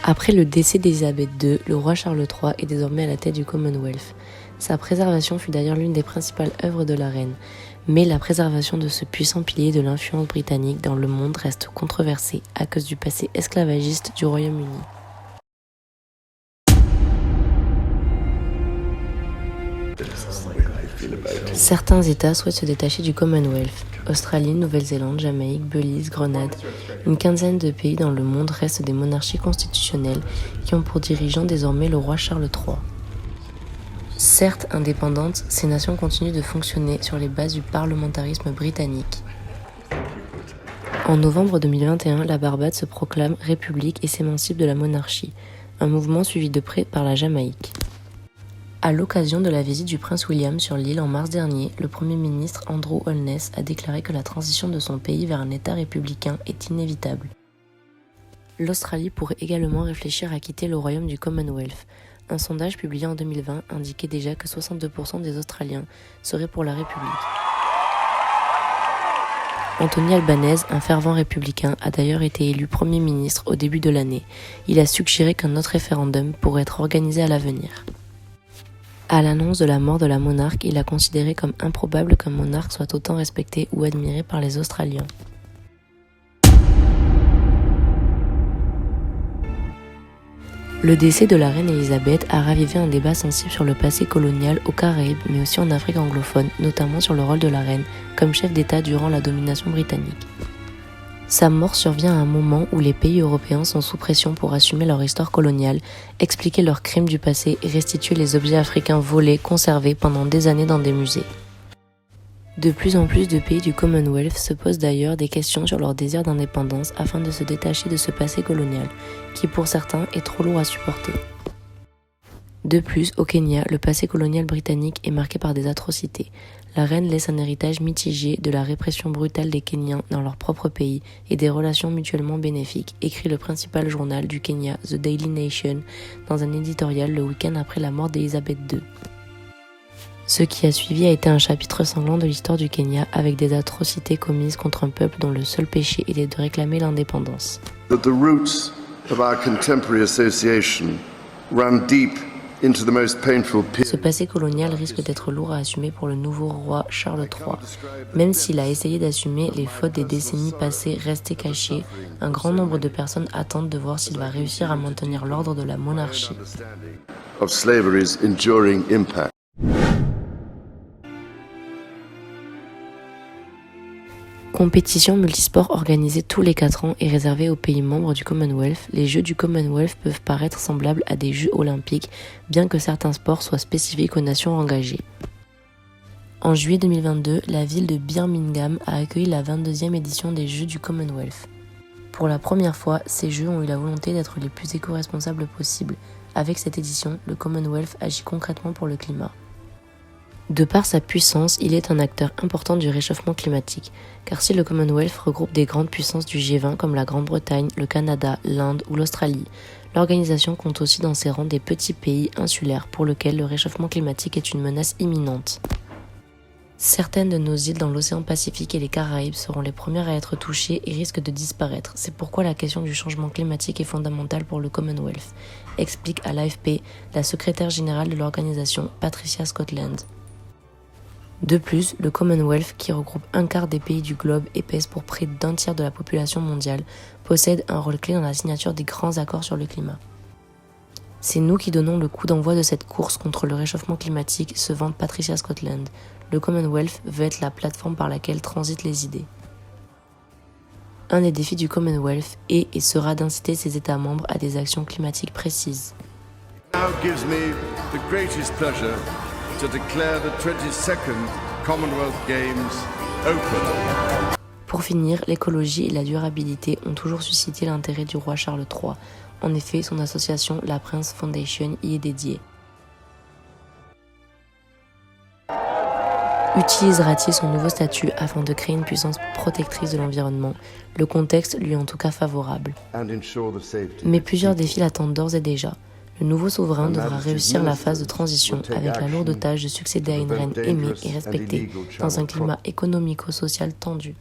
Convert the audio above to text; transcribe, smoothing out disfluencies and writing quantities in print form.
Après le décès d'Élisabeth II, le roi Charles III est désormais à la tête du Commonwealth. Sa préservation fut d'ailleurs l'une des principales œuvres de la reine. Mais la préservation de ce puissant pilier de l'influence britannique dans le monde reste controversée à cause du passé esclavagiste du Royaume-Uni. Certains États souhaitent se détacher du Commonwealth. Australie, Nouvelle-Zélande, Jamaïque, Belize, Grenade. Une quinzaine de pays dans le monde restent des monarchies constitutionnelles qui ont pour dirigeant désormais le roi Charles III. Certes indépendantes, ces nations continuent de fonctionner sur les bases du parlementarisme britannique. En novembre 2021, la Barbade se proclame république et s'émancipe de la monarchie, un mouvement suivi de près par la Jamaïque. À l'occasion de la visite du prince William sur l'île en mars dernier, le Premier ministre Andrew Holness a déclaré que la transition de son pays vers un État républicain est inévitable. L'Australie pourrait également réfléchir à quitter le royaume du Commonwealth. Un sondage publié en 2020 indiquait déjà que 62% des Australiens seraient pour la République. Anthony Albanese, un fervent républicain, a d'ailleurs été élu Premier ministre au début de l'année. Il a suggéré qu'un autre référendum pourrait être organisé à l'avenir. À l'annonce de la mort de la monarque, il a considéré comme improbable qu'un monarque soit autant respecté ou admiré par les Australiens. Le décès de la reine Elisabeth a ravivé un débat sensible sur le passé colonial aux Caraïbes, mais aussi en Afrique anglophone, notamment sur le rôle de la reine comme chef d'État durant la domination britannique. Sa mort survient à un moment où les pays européens sont sous pression pour assumer leur histoire coloniale, expliquer leurs crimes du passé et restituer les objets africains volés, conservés pendant des années dans des musées. De plus en plus de pays du Commonwealth se posent d'ailleurs des questions sur leur désir d'indépendance afin de se détacher de ce passé colonial, qui pour certains est trop lourd à supporter. De plus, au Kenya, le passé colonial britannique est marqué par des atrocités. La reine laisse un héritage mitigé de la répression brutale des Kenyans dans leur propre pays et des relations mutuellement bénéfiques, écrit le principal journal du Kenya, The Daily Nation, dans un éditorial le week-end après la mort d'Elisabeth II. Ce qui a suivi a été un chapitre sanglant de l'histoire du Kenya avec des atrocités commises contre un peuple dont le seul péché était de réclamer l'indépendance. The roots of our contemporary association run deep. Ce passé colonial risque d'être lourd à assumer pour le nouveau roi Charles III. Même s'il a essayé d'assumer les fautes des décennies passées restées cachées, un grand nombre de personnes attendent de voir s'il va réussir à maintenir l'ordre de la monarchie. Compétition multisport organisée tous les 4 ans et réservée aux pays membres du Commonwealth, les Jeux du Commonwealth peuvent paraître semblables à des Jeux olympiques, bien que certains sports soient spécifiques aux nations engagées. En juillet 2022, la ville de Birmingham a accueilli la 22e édition des Jeux du Commonwealth. Pour la première fois, ces Jeux ont eu la volonté d'être les plus éco-responsables possibles. Avec cette édition, le Commonwealth agit concrètement pour le climat. De par sa puissance, il est un acteur important du réchauffement climatique, car si le Commonwealth regroupe des grandes puissances du G20 comme la Grande-Bretagne, le Canada, l'Inde ou l'Australie, l'organisation compte aussi dans ses rangs des petits pays insulaires pour lesquels le réchauffement climatique est une menace imminente. Certaines de nos îles dans l'océan Pacifique et les Caraïbes seront les premières à être touchées et risquent de disparaître. C'est pourquoi la question du changement climatique est fondamentale pour le Commonwealth, explique à l'AFP la secrétaire générale de l'organisation, Patricia Scotland. De plus, le Commonwealth, qui regroupe un quart des pays du globe et pèse pour près d'un tiers de la population mondiale, possède un rôle clé dans la signature des grands accords sur le climat. C'est nous qui donnons le coup d'envoi de cette course contre le réchauffement climatique, se vante Patricia Scotland. Le Commonwealth veut être la plateforme par laquelle transitent les idées. Un des défis du Commonwealth est et sera d'inciter ses États membres à des actions climatiques précises. Now gives me the greatest pleasure to declare the 22nd Commonwealth Games open. Pour finir, l'écologie et la durabilité ont toujours suscité l'intérêt du roi Charles III. En effet, son association, la Prince Foundation, y est dédiée. Utilisera-t-il son nouveau statut afin de créer une puissance protectrice de l'environnement? Le contexte lui est en tout cas favorable. Mais plusieurs défis l'attendent d'ores et déjà. Le nouveau souverain devra réussir la phase de transition avec la lourde tâche de succéder à une reine aimée et respectée dans un climat économico-social tendu.